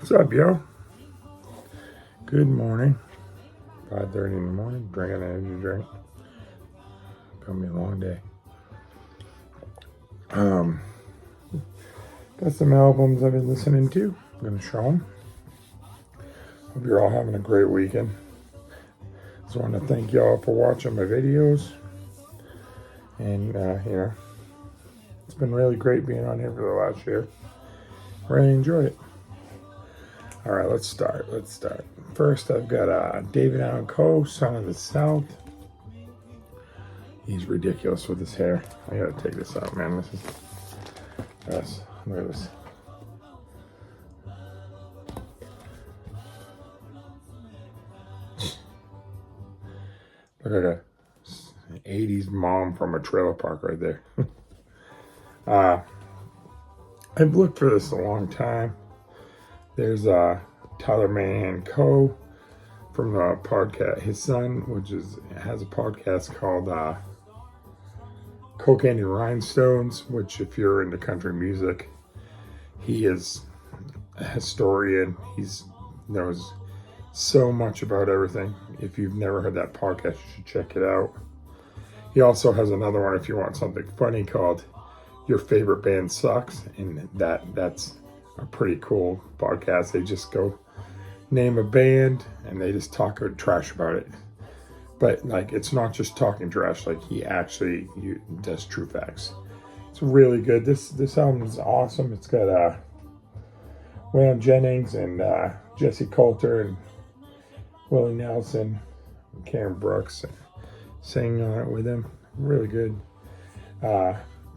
What's up, yo? Good morning. 5:30 in the morning, drinking an energy drink. Gonna be a long day. Got some albums I've been listening to. I'm gonna show them. Hope you're all having a great weekend. Just want to thank y'all for watching my videos. And, it's been really great being on here for the last year. Really enjoyed it. All right, let's start. First, I've got David Allan Coe, Son of the South. He's ridiculous with his hair. I gotta take this out, man. This is yes. Look at this. Look like an 80s mom from a trailer park right there. I've looked for this a long time. There's Tyler Manahan Coe from the podcast, his son, has a podcast called Cocaine and Rhinestones, which if you're into country music, he is a historian. He knows so much about everything. If you've never heard that podcast, you should check it out. He also has another one if you want something funny called Your Favorite Band Sucks, and that's a pretty cool podcast. They just go name a band and they just talk trash about it. But like, it's not just talking trash. Like, he actually does true facts. It's really good. This album is awesome. It's got Waylon Jennings and Jesse Coulter and Willie Nelson and Karen Brooks singing on it with him. Really good.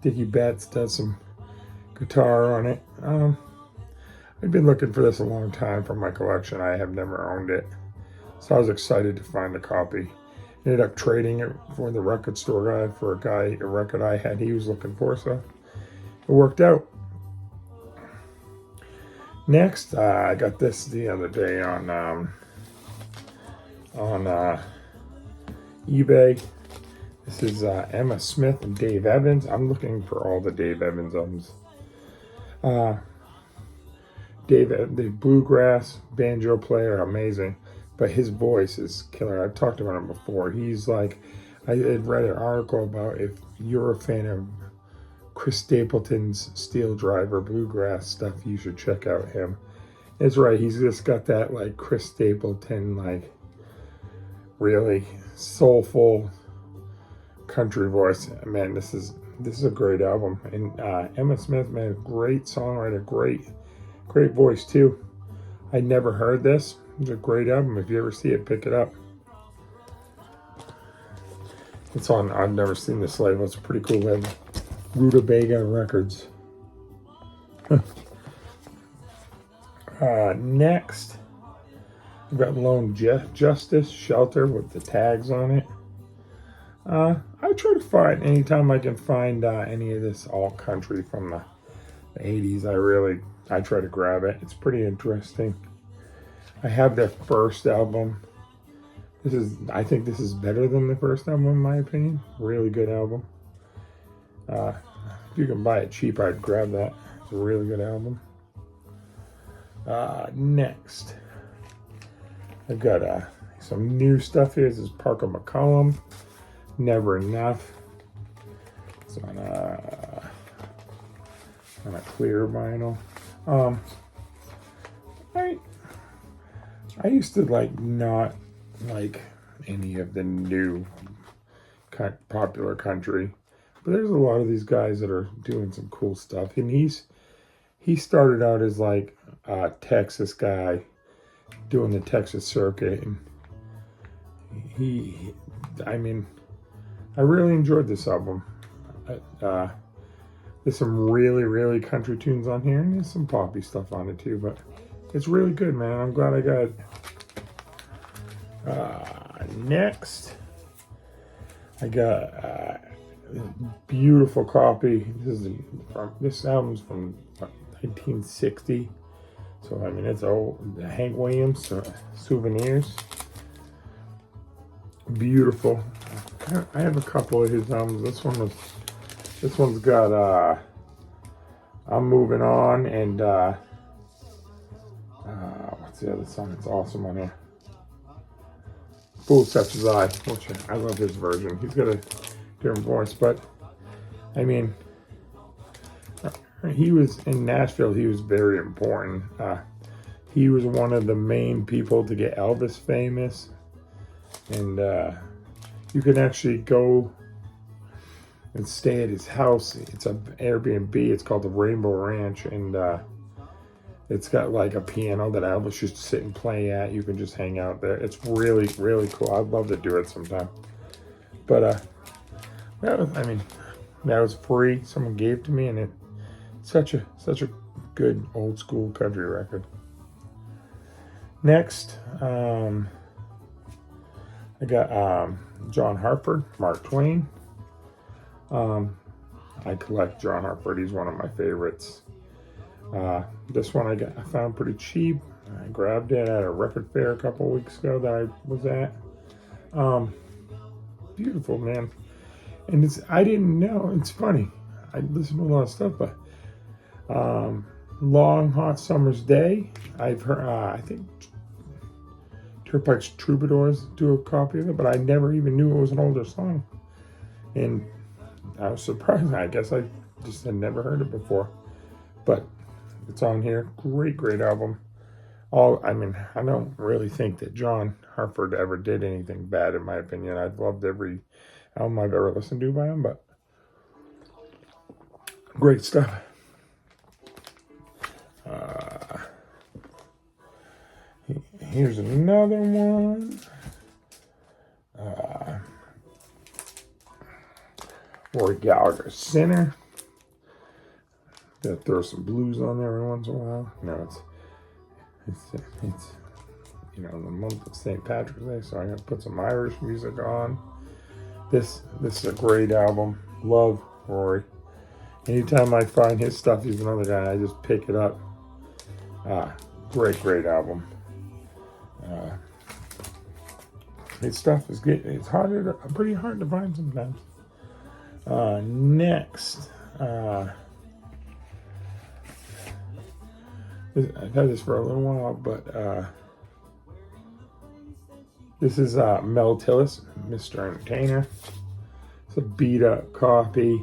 Dickie Betts does some guitar on it. I've been looking for this a long time for my collection. I have never owned it, so I was excited to find a copy. Ended up trading it for the record store guy for a record I had he was looking for, so it worked out. Next, I got this the other day on eBay. This is Emma Smith and Dave Evans. I'm looking for all the Dave Evans albums. The bluegrass banjo player, amazing, but his voice is killer. I've talked about him before. He's like, I had read an article about if you're a fan of Chris Stapleton's Steel Driver bluegrass stuff, you should check out him. It's right. He's just got that like Chris Stapleton, like really soulful country voice. Man, this is a great album. And Emma Smith, man, great songwriter, great voice too. I never heard this. It's a great album. If you ever see it, pick it up. It's on, I've never seen this label. It's a pretty cool label. Rutabaga Records. Next, we've got Lone Justice Shelter with the tags on it. I try to find, anytime I can find any of this alt country from the 80s, I try to grab it. It's pretty interesting. I have their first album. I think this is better than the first album in my opinion. Really good album. If you can buy it cheap, I'd grab that. It's a really good album. Next, I've got some new stuff here. This is Parker McCollum, Never Enough. It's on a clear vinyl. I used to not like any of the new popular country, but there's a lot of these guys that are doing some cool stuff. And he started out as like a Texas guy doing the Texas circuit, and I really enjoyed this album. There's some really, really country tunes on here, and there's some poppy stuff on it too, but it's really good, man. I'm glad I got it. Next, I got a beautiful copy. This album's from 1960, so I mean it's old. Hank Williams Souvenirs. Beautiful. I have a couple of his albums. This one's got I'm Moving On and What's the other song that's awesome on here? Fool Such As I, which I love his version. He's got a different voice, but I mean, he was in Nashville. He was very important. He was one of the main people to get Elvis famous, and you can actually go and stay at his house. It's an Airbnb. It's called the Rainbow Ranch, and it's got like a piano that Elvis used to sit and play at. You can just hang out there. It's really, really cool. I'd love to do it sometime. But that was free. Someone gave to me, and it's such a good old school country record. Next, I got John Hartford, Mark Twain. I collect John Hartford. He's one of my favorites. This one I found pretty cheap. I grabbed it at a record fair a couple of weeks ago that I was at. Beautiful, man. And I didn't know. It's funny. I listen to a lot of stuff, but Long Hot Summer's Day. I've heard. I think Turnpike's Troubadours do a copy of it, but I never even knew it was an older song. And I was surprised. I guess I just had never heard it before. But it's on here. Great album. I don't really think that John Hartford ever did anything bad, in my opinion. I've loved every album I've ever listened to by him, but great stuff. Here's another one. Roy Gallagher, Sinner. Gotta throw some blues on there every once in a while. No, it's the month of St. Patrick's Day, so I'm gonna put some Irish music on. This is a great album. Love Roy. Anytime I find his stuff, he's another guy, I just pick it up. Great album. His stuff is good. It's pretty hard to find sometimes. Next, I've had this for a little while, but this is Mel Tillis, Mr. Entertainer. It's a beat up copy.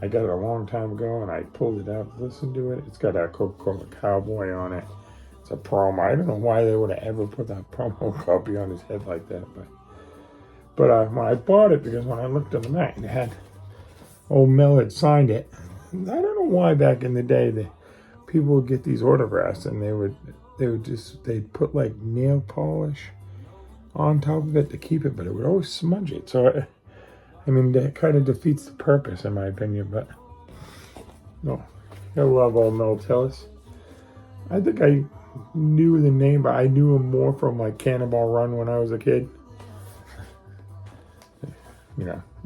I got it a long time ago, and I pulled it out to listen to it. It's got a Coca-Cola cowboy on it. It's a promo. I don't know why they would have ever put that promo copy on his head like that, but when I bought it, because when I looked on the back, it had old Mel had signed it. I don't know why back in the day people would get these autographs and they'd put like nail polish on top of it to keep it, but it would always smudge it. So that kind of defeats the purpose, in my opinion. But no, I love old Mel Tillis. I think I knew the name, but I knew him more from like Cannonball Run when I was a kid.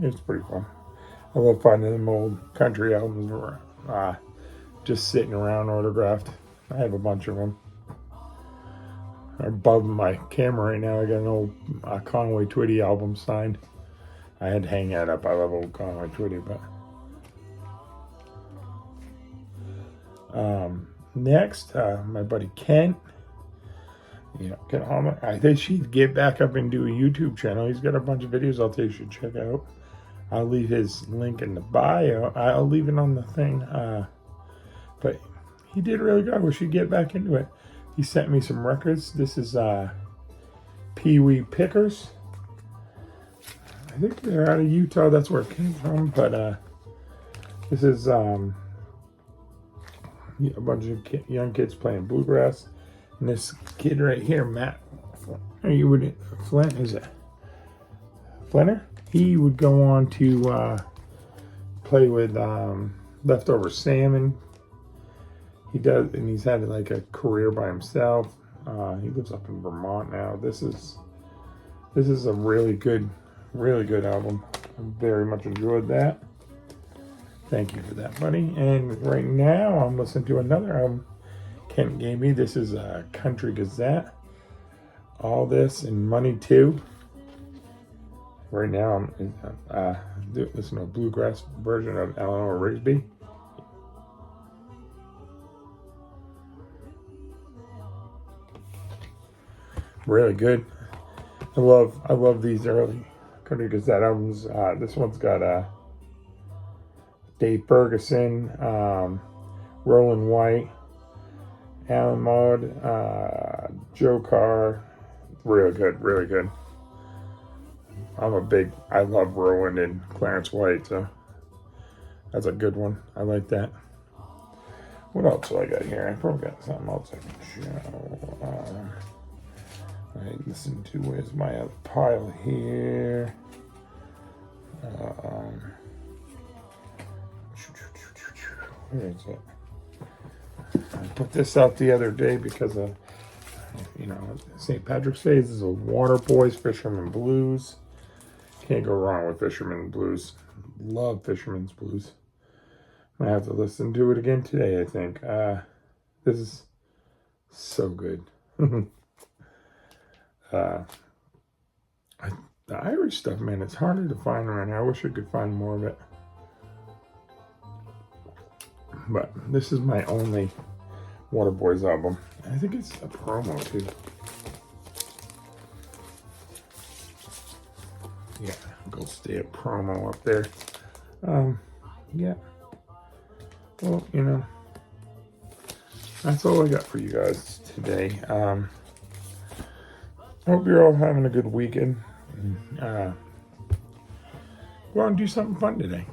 It's pretty fun. I love finding them old country albums just sitting around autographed. I have a bunch of them. Above my camera right now, I got an old Conway Twitty album signed. I had to hang that up. I love old Conway Twitty, but next, my buddy Kent. Ken Hallman. I think she'd get back up and do a YouTube channel. He's got a bunch of videos I'll tell you should check out. I'll leave his link in the bio. I'll leave it on the thing. But he did really good. We should get back into it. He sent me some records. This is Pee Wee Pickers. I think they're out of Utah. That's where it came from. But this is a bunch of young kids playing bluegrass. And this kid right here, Matt, Flint, is it Flinter? He would go on to play with Leftover Salmon. He does, and he's had like a career by himself. He lives up in Vermont now. This is a really good album. I very much enjoyed that. Thank you for that, buddy. And right now I'm listening to another album Kent gave me. This is Country Gazette. All This and Money Too. Right now I'm listening to a bluegrass version of Eleanor Rigby. Really good. I love these early Country Gazette albums. This one's got Dave Ferguson, Roland White, Alan Maud, Joe Carr. Really good, really good. I love Roland and Clarence White, so that's a good one. I like that. What else do I got here? I probably got something else I can show. I listen to, where's my other pile here? Where is it? I put this out the other day because of, St. Patrick's Day. This is a Water Boys Fisherman Blues. Can't go wrong with Fisherman Blues. Love Fisherman's Blues. I have to listen to it again today, I think. This is so good. The Irish stuff, man, it's harder to find right now. I wish I could find more of it. But this is my only Waterboys album. I think it's a promo, too. Yeah, go stay a promo up there. Yeah. Well, that's all I got for you guys today. Hope you're all having a good weekend. Go out and do something fun today.